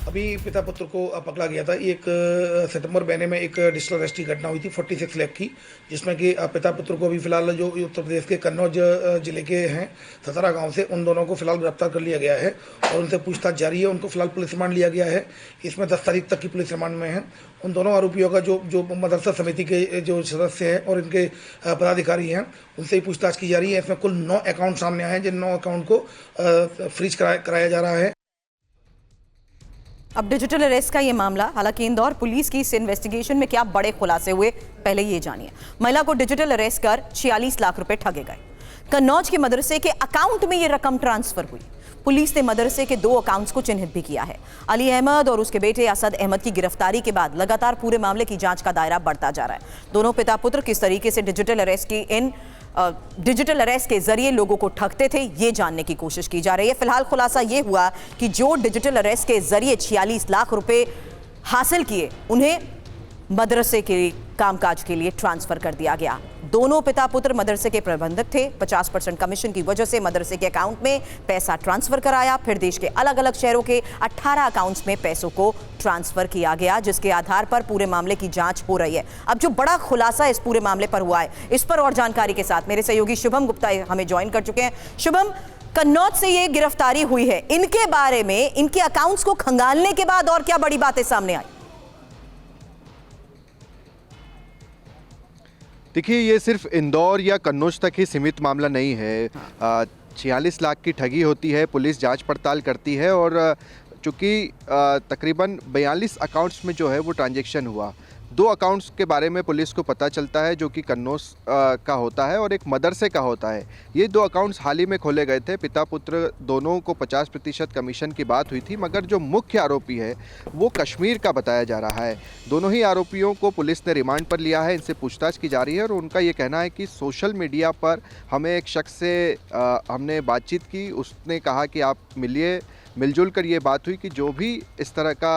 अभी पिता पुत्र को पकड़ा गया था। एक सितंबर महीने में एक डिजिटल अरेस्ट की घटना हुई थी 46 लाख की, जिसमें कि पिता पुत्र को अभी फिलहाल जो उत्तर प्रदेश के कन्नौज जिले के हैं सतारा गांव से, उन दोनों को फिलहाल गिरफ्तार कर लिया गया है और उनसे पूछताछ जारी है। उनको फिलहाल पुलिस रिमांड लिया गया है। इसमें 10 तारीख तक की पुलिस रिमांड में है। उन दोनों आरोपियों का जो मदरसा समिति के जो सदस्य हैं और इनके पदाधिकारी हैं, उनसे ही पूछताछ की जा रही है। इसमें कुल 9 अकाउंट सामने आए हैं, जिन 9 अकाउंट को फ्रीज कराया जा रहा है। अब डिजिटल अरेस्ट का ये मामला, हालांकि इंदौर पुलिस की इस इन्वेस्टिगेशन में क्या बड़े खुलासे हुए, पहले ये जानिए। महिला को डिजिटल अरेस्ट कर 46 लाख रुपए ठगे गए। कन्नौज के मदरसे के अकाउंट में ये रकम ट्रांसफर हुई। पुलिस ने मदरसे के 2 अकाउंट्स को चिन्हित भी किया है। अली अहमद और उसके बेटे असद अहमद की गिरफ्तारी के बाद लगातार पूरे मामले की जांच का दायरा बढ़ता जा रहा है। दोनों पिता पुत्र किस तरीके से डिजिटल अरेस्ट के जरिए लोगों को ठगते थे, ये जानने की कोशिश की जा रही है। फिलहाल खुलासा ये हुआ कि जो डिजिटल अरेस्ट के जरिए 46 लाख रुपए हासिल किए, उन्हें मदरसे के कामकाज के लिए ट्रांसफर कर दिया गया। दोनों पिता पुत्र मदरसे के प्रबंधक थे। 50% कमीशन की वजह से मदरसे के अकाउंट में पैसा ट्रांसफर कराया, फिर देश के अलग अलग शहरों के 18 अकाउंट्स में पैसों को ट्रांसफर किया गया, जिसके आधार पर पूरे मामले की जांच हो रही है। अब जो बड़ा खुलासा इस पूरे मामले पर हुआ है, इस पर और जानकारी के साथ मेरे सहयोगी शुभम गुप्ता हमें ज्वाइन कर चुके हैं। शुभम, कन्नौज से ये गिरफ्तारी हुई है, इनके बारे में, इनके अकाउंट्स को खंगालने के बाद और क्या बड़ी बातें सामने आई? देखिए, ये सिर्फ इंदौर या कन्नौज तक ही सीमित मामला नहीं है। 46 लाख की ठगी होती है, पुलिस जांच पड़ताल करती है और चूँकि तकरीबन 42 अकाउंट्स में जो है वो ट्रांजैक्शन हुआ, दो अकाउंट्स के बारे में पुलिस को पता चलता है, जो कि कन्नौज का होता है और एक मदरसे का होता है। ये दो अकाउंट्स हाल ही में खोले गए थे। पिता पुत्र दोनों को 50% कमीशन की बात हुई थी, मगर जो मुख्य आरोपी है वो कश्मीर का बताया जा रहा है। दोनों ही आरोपियों को पुलिस ने रिमांड पर लिया है, इनसे पूछताछ की जा रही है और उनका ये कहना है कि सोशल मीडिया पर हमें एक शख्स से हमने बातचीत की, उसने कहा कि आप मिलिए, मिलजुल कर ये बात हुई कि जो भी इस तरह का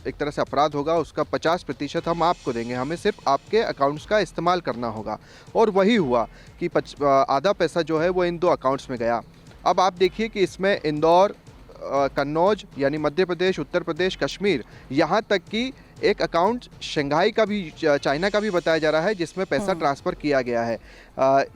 एक तरह से अपराध होगा उसका 50% हम आपको देंगे, हमें सिर्फ आपके अकाउंट्स का इस्तेमाल करना होगा। और वही हुआ कि आधा पैसा जो है वो इन दो अकाउंट्स में गया। अब आप देखिए कि इसमें इंदौर, कन्नौज यानी मध्य प्रदेश, उत्तर प्रदेश, कश्मीर, यहाँ तक कि एक अकाउंट शंघाई का भी, चाइना का भी बताया जा रहा है, जिसमें पैसा ट्रांसफ़र किया गया है।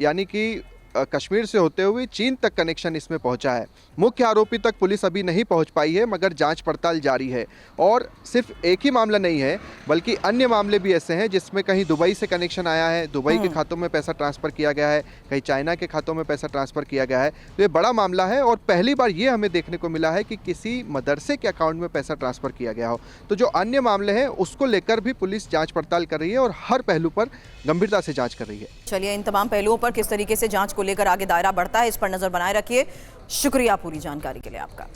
यानी कि कश्मीर से होते हुए चीन तक कनेक्शन इसमें पहुंचा है। मुख्य आरोपी तक पुलिस अभी नहीं पहुंच पाई है, मगर जांच पड़ताल जारी है। और सिर्फ एक ही मामला नहीं है, बल्कि अन्य मामले भी ऐसे हैं जिसमें कहीं दुबई से कनेक्शन आया है, दुबई के खातों में पैसा ट्रांसफ़र किया गया है, कहीं चाइना के खातों में पैसा ट्रांसफ़र किया गया है। तो ये बड़ा मामला है और पहली बार ये हमें देखने को मिला है कि किसी मदरसे के अकाउंट में पैसा ट्रांसफ़र किया गया हो। तो जो अन्य मामले हैं उसको लेकर भी पुलिस जाँच पड़ताल कर रही है और हर पहलू पर गंभीरता से जाँच कर रही है। चलिए, इन तमाम पहलुओं पर किस तरीके से जांच को लेकर आगे दायरा बढ़ता है, इस पर नजर बनाए रखिए। शुक्रिया पूरी जानकारी के लिए आपका।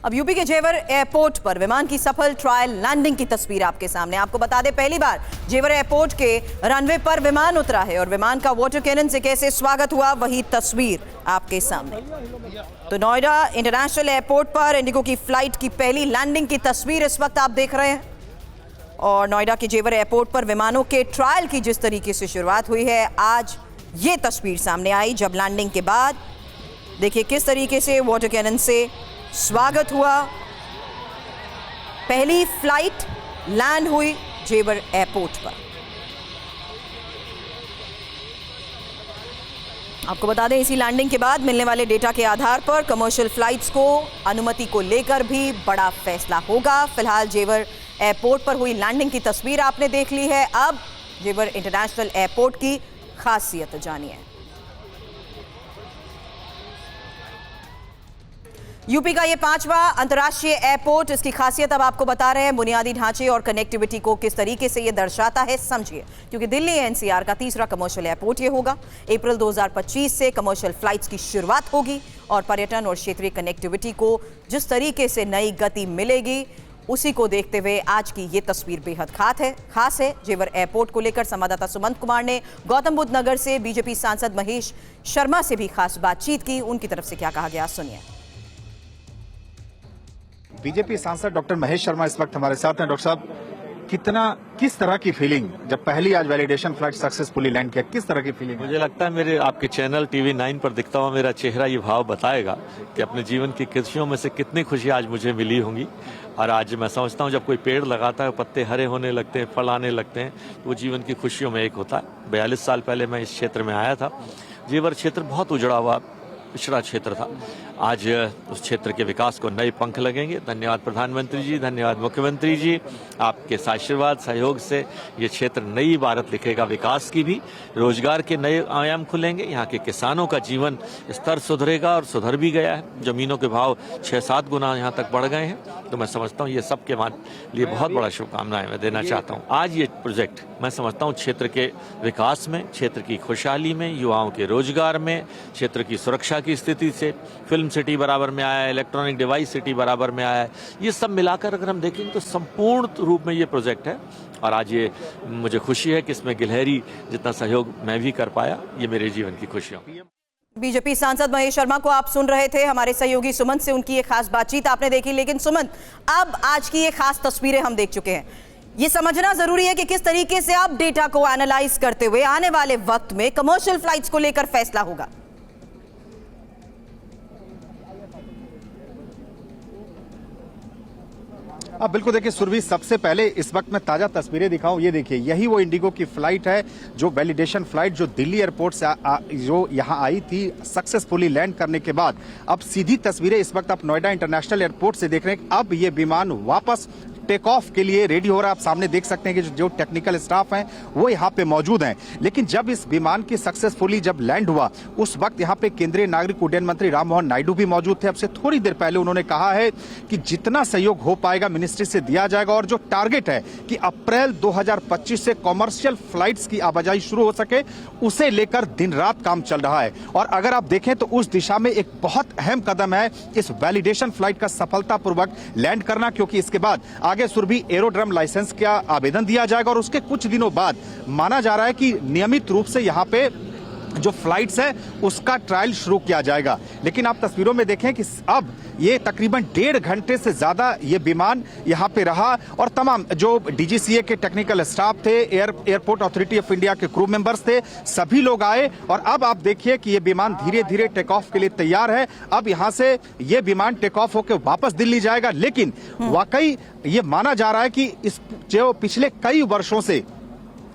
अब यूपी के जेवर एयरपोर्ट पर विमान की सफल ट्रायल लैंडिंग की तस्वीर आपके सामने। आपको बता दें, पहली बार जेवर एयरपोर्ट के रनवे पर विमान उतरा है और विमान का वाटर कैनन से कैसे स्वागत हुआ, वही तस्वीर आपके सामने। तो नोएडा इंटरनेशनल एयरपोर्ट पर इंडिगो की फ्लाइट की पहली लैंडिंग की तस्वीर इस वक्त आप देख रहे हैं। और नोएडा के जेवर एयरपोर्ट पर विमानों के ट्रायल की जिस तरीके से शुरुआत हुई है, आज ये तस्वीर सामने आई जब लैंडिंग के बाद देखिए किस तरीके से वाटर कैनन से स्वागत हुआ। पहली फ्लाइट लैंड हुई जेवर एयरपोर्ट पर। आपको बता दें, इसी लैंडिंग के बाद मिलने वाले डेटा के आधार पर कमर्शियल फ्लाइट्स को अनुमति को लेकर भी बड़ा फैसला होगा। फिलहाल जेवर एयरपोर्ट पर हुई लैंडिंग की तस्वीर आपने देख ली है। अब जेवर इंटरनेशनल एयरपोर्ट की खासियत जानिए। यूपी का ये 5वां अंतर्राष्ट्रीय एयरपोर्ट, इसकी खासियत अब आपको बता रहे हैं। बुनियादी ढांचे और कनेक्टिविटी को किस तरीके से ये दर्शाता है समझिए, क्योंकि दिल्ली एनसीआर का तीसरा कमर्शियल एयरपोर्ट ये होगा। अप्रैल 2025 से कमर्शियल फ्लाइट्स की शुरुआत होगी और पर्यटन और क्षेत्रीय कनेक्टिविटी को जिस तरीके से नई गति मिलेगी, उसी को देखते हुए आज की ये तस्वीर बेहद खास है। जेवर एयरपोर्ट को लेकर संवाददाता सुमंत कुमार ने गौतम बुद्ध नगर से बीजेपी सांसद महेश शर्मा से भी खास बातचीत की। उनकी तरफ से क्या कहा गया, सुनिए। बीजेपी सांसद डॉक्टर महेश शर्मा इस वक्त हमारे साथ हैं। डॉक्टर साहब, किस तरह की फीलिंग जब पहली आज वैलिडेशन फ्लाइट सक्सेसफुली लैंड किया, किस तरह की फीलिंग? मुझे लगता है मेरे आपके चैनल TV9 पर दिखता हुआ मेरा चेहरा ये भाव बताएगा कि अपने जीवन की खुशियों में से कितनी खुशी आज मुझे मिली होंगी। और आज मैं समझता हूँ जब कोई पेड़ लगाता है, पत्ते हरे होने लगते हैं, फल आने लगते हैं, तो वो जीवन की खुशियों में एक होता है। 42 साल पहले मैं इस क्षेत्र में आया था। जेवर क्षेत्र बहुत उजड़ा हुआ पिछड़ा क्षेत्र था। आज उस क्षेत्र के विकास को नए पंख लगेंगे। धन्यवाद प्रधानमंत्री जी, धन्यवाद मुख्यमंत्री जी, आपके आशीर्वाद सहयोग से ये क्षेत्र नई इबारत लिखेगा। विकास की भी, रोजगार के नए आयाम खुलेंगे। यहाँ के किसानों का जीवन स्तर सुधरेगा और सुधर भी गया है। जमीनों के भाव 6-7 गुना यहाँ तक बढ़ गए हैं। तो मैं समझता हूँ ये सबके लिए बहुत बड़ा शुभकामनाएं मैं देना चाहता हूँ। आज ये प्रोजेक्ट मैं समझता हूँ क्षेत्र के विकास में, क्षेत्र की खुशहाली में, युवाओं के रोजगार में, क्षेत्र की सुरक्षा की स्थिति से, फिल्म सिटी बराबर में आया है, इलेक्ट्रॉनिक डिवाइस सिटी बराबर में आया है। ये सब मिलाकर अगर हम देखेंगे तो संपूर्ण रूप में ये प्रोजेक्ट है। और आज ये मुझे खुशी है कि इसमें गिलहरी जितना सहयोग मैं भी कर पाया, ये मेरे जीवन की खुशियाँ। बीजेपी सांसद महेश शर्मा को आप सुन रहे थे, हमारे सहयोगी सुमंत से उनकी ये खास बातचीत आपने देखी। लेकिन सुमंत, अब आज की ये खास तस्वीरें हम देख चुके हैं। ये समझना जरूरी है कि किस तरीके से आप डेटा को एनालाइज करते हुए आने वाले वक्त में कमर्शियल फ्लाइट्स को लेकर फैसला होगा। अब बिल्कुल देखिए सुरभि, सबसे पहले इस वक्त मैं ताजा तस्वीरें दिखाऊं। ये देखिए, यही वो इंडिगो की फ्लाइट है, जो वैलिडेशन फ्लाइट जो दिल्ली एयरपोर्ट से जो यहाँ आई थी सक्सेसफुली लैंड करने के बाद। अब सीधी तस्वीरें इस वक्त आप नोएडा इंटरनेशनल एयरपोर्ट से देख रहे हैं। अब ये विमान वापस टेक ऑफ के लिए रेडी हो रहा है। आप सामने देख सकते हैं कि जो टेक्निकल स्टाफ हैं वो यहाँ पे मौजूद हैं। लेकिन जब इस विमान की सक्सेसफुली जब लैंड हुआ उस वक्त यहाँ पे केंद्रीय नागरिक उड्डयन मंत्री राममोहन नायडू भी मौजूद थे। अब से थोड़ी देर पहले उन्होंने कहा है कि जितना सहयोग हो पाएगा मिनिस्ट्री से दिया जाएगा और जो टारगेट है कि अप्रैल 2025 से कॉमर्शियल फ्लाइट्स की आवाजाही शुरू हो सके उसे लेकर दिन रात काम चल रहा है। और अगर आप देखें तो उस दिशा में एक बहुत अहम कदम है इस वैलिडेशन फ्लाइट का सफलतापूर्वक लैंड करना, क्योंकि इसके बाद आगे सुरभि एरोड्रम लाइसेंस का आवेदन दिया जाएगा और उसके कुछ दिनों बाद माना जा रहा है कि नियमित रूप से यहाँ पे जो फ्लाइट्स है उसका ट्रायल शुरू किया जाएगा। लेकिन आप तस्वीरों में देखें कि अब ये तकरीबन 1.5 घंटे से ज्यादा ये विमान यहाँ पे रहा और तमाम जो डीजीसीए के टेक्निकल स्टाफ थे, एयरपोर्ट अथॉरिटी ऑफ इंडिया के क्रू मेंबर्स थे, सभी लोग आए और अब आप देखिए कि ये विमान धीरे धीरे टेक ऑफ के लिए तैयार है। अब यहाँ से ये विमान टेक ऑफ होकर वापस दिल्ली जाएगा। लेकिन वाकई ये माना जा रहा है कि इस जो पिछले कई वर्षों से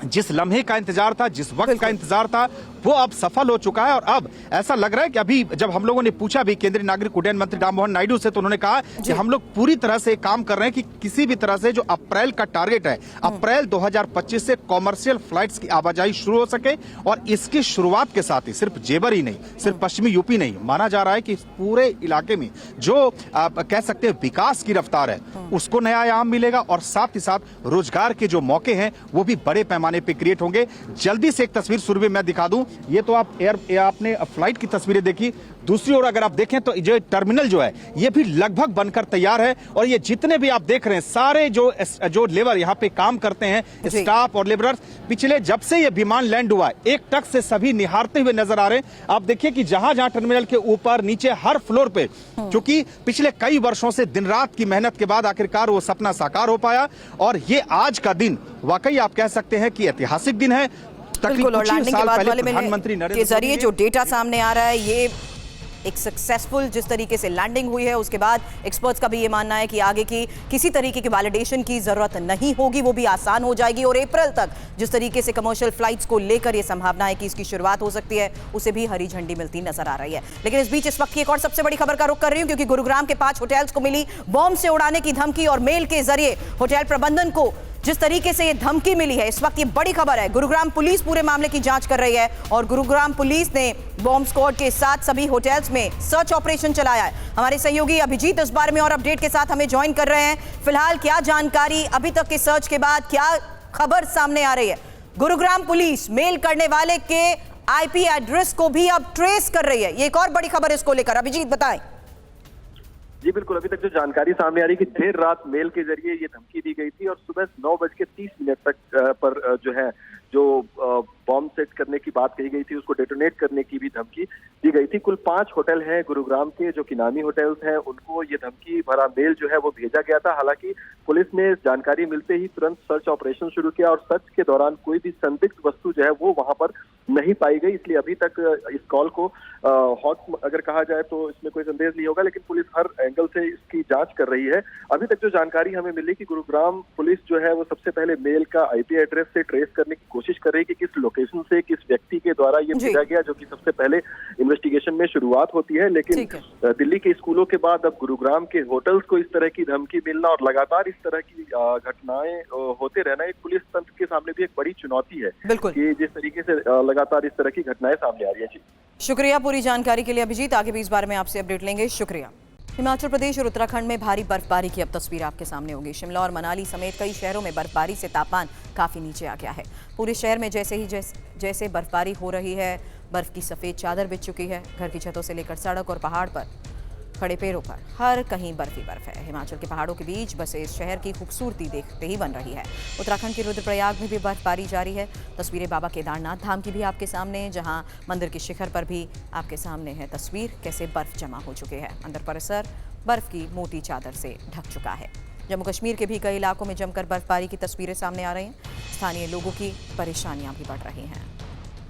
जिस लम्हे का इंतजार था, जिस वक्त का इंतजार था, वो अब सफल हो चुका है। और अब ऐसा लग रहा है कि अभी जब हम लोगों ने पूछा भी केंद्रीय नागरिक उड्डयन मंत्री राममोहन नायडू से तो उन्होंने कहा कि हम लोग पूरी तरह से काम कर रहे हैं कि किसी भी तरह से जो अप्रैल का टारगेट है, अप्रैल 2025 से कॉमर्शियल फ्लाइट्स की आवाजाही शुरू हो सके। और इसकी शुरुआत के साथ ही सिर्फ जेवर ही नहीं, सिर्फ पश्चिमी यूपी नहीं, माना जा रहा है कि पूरे इलाके में जो आप कह सकते हैं विकास की रफ्तार है उसको नया आयाम मिलेगा और साथ ही साथ रोजगार के जो मौके हैं वो भी बड़े पैमाने पे क्रिएट होंगे। जल्दी से एक तस्वीर सुरभि मैं दिखा दूं, ये तो आप आपने फ्लाइट की तस्वीरें देखी, दूसरी ओर अगर आप देखें तो जो टर्मिनल जो है ये भी लगभग बनकर तैयार है। और ये जितने भी आप देख रहे हैं सारे जो लेबर यहाँ पे काम करते हैं, स्टाफ और लेबरर्स, पिछले जब से ये विमान लैंड हुआ एक टक से सभी निहारते हुए नजर आ रहे हैं। आप देखिए कि जहां जहां टर्मिनल के ऊपर नीचे हर फ्लोर पे, क्योंकि पिछले कई वर्षों से दिन रात की मेहनत के बाद आखिरकार वो सपना साकार हो पाया। और ये आज का दिन वाकई आप कह सकते हैं कि ऐतिहासिक दिन है। बिल्कुल, और लैंडिंग के बाद वाले प्रधानमंत्री के जरिए जो डेटा सामने आ रहा है ये एक सक्सेसफुल जिस तरीके से लैंडिंग हुई है, उसके बाद एक्सपर्ट्स का भी ये मानना है कि आगे की किसी तरीके की वैलिडेशन की जरूरत नहीं होगी, वो भी आसान हो जाएगी। और अप्रैल तक जिस तरीके से कमर्शियल फ्लाइट्स को लेकर ये संभावना है कि इसकी शुरुआत हो सकती है, उसे भी हरी झंडी मिलती नजर आ रही है। लेकिन इस बीच इस वक्त की एक और सबसे बड़ी खबर का रुख कर रही हूं, क्योंकि गुरुग्राम के 5 होटल्स को मिली बॉम्ब से उड़ाने की धमकी और मेल के जरिए होटल प्रबंधन को जिस तरीके से ये धमकी मिली है, इस वक्त ये बड़ी खबर है। गुरुग्राम पुलिस पूरे मामले की जांच कर रही है और गुरुग्राम पुलिस ने बॉम्ब स्क्वाड के साथ सभी होटल्स में सर्च ऑपरेशन चलाया है। हमारे सहयोगी अभिजीत इस बारे में और अपडेट के साथ हमें ज्वाइन कर रहे हैं। फिलहाल क्या जानकारी अभी तक के सर्च के बाद, क्या खबर सामने आ रही है? गुरुग्राम पुलिस मेल करने वाले के आईपी एड्रेस को भी अब ट्रेस कर रही है, ये एक और बड़ी खबर इसको लेकर, अभिजीत बताएं। जी बिल्कुल, अभी तक जो जानकारी सामने आ रही है कि देर रात मेल के जरिए ये धमकी दी गई थी और सुबह 9:30 तक पर जो है जो बॉम्ब सेट करने की बात कही गई थी, उसको डेटोनेट करने की भी धमकी दी गई थी। कुल 5 होटल हैं गुरुग्राम के जो कि नामी होटल्स हैं, उनको ये धमकी भरा मेल जो है वो भेजा गया था। हालांकि पुलिस ने जानकारी मिलते ही तुरंत सर्च ऑपरेशन शुरू किया और सर्च के दौरान कोई भी संदिग्ध वस्तु जो है वो वहां पर नहीं पाई गई। इसलिए अभी तक इस कॉल को हॉट अगर कहा जाए तो इसमें कोई संदेह नहीं होगा, लेकिन पुलिस हर एंगल से इसकी जांच कर रही है। अभी तक जो जानकारी हमें मिली कि गुरुग्राम पुलिस जो है वो सबसे पहले मेल का आईपी एड्रेस से ट्रेस करने की कोशिश कर रही है कि किस लोकेशन से किस व्यक्ति के द्वारा ये भेजा गया, जो कि सबसे पहले इन्वेस्टिगेशन में शुरुआत होती है। लेकिन दिल्ली के स्कूलों के बाद अब गुरुग्राम के होटल्स को इस तरह की धमकी मिलना और लगातार इस तरह की घटनाएं होते रहना एक पुलिस तंत्र के सामने भी एक बड़ी चुनौती है कि जिस तरीके से लगातार इस तरह की घटनाएं सामने आ रही है। जी शुक्रिया पूरी जानकारी के लिए अभिजीत, आगे भी इस बारे में आपसे अपडेट लेंगे। शुक्रिया। हिमाचल प्रदेश और उत्तराखंड में भारी बर्फबारी की अब तस्वीर आपके सामने होगी। शिमला और मनाली समेत कई शहरों में बर्फबारी से तापमान काफी नीचे आ गया है। पूरे शहर में जैसे बर्फबारी हो रही है, बर्फ की सफेद चादर बिछ चुकी है। घर की छतों से लेकर सड़क और पहाड़ पर खड़े पेड़ों पर हर कहीं बर्फ ही बर्फ है। हिमाचल के पहाड़ों के बीच बसे इस शहर की खूबसूरती देखते ही बन रही है। उत्तराखंड के रुद्रप्रयाग में भी बर्फबारी जारी है। तस्वीरें बाबा केदारनाथ धाम की भी आपके सामने, जहां मंदिर के शिखर पर भी आपके सामने है तस्वीर, कैसे बर्फ जमा हो चुके हैं। अंदर परिसर बर्फ की मोटी चादर से ढक चुका है। जम्मू कश्मीर के भी कई इलाकों में जमकर बर्फबारी की तस्वीरें सामने आ रही हैं। स्थानीय लोगों की परेशानियां भी बढ़ रही हैं।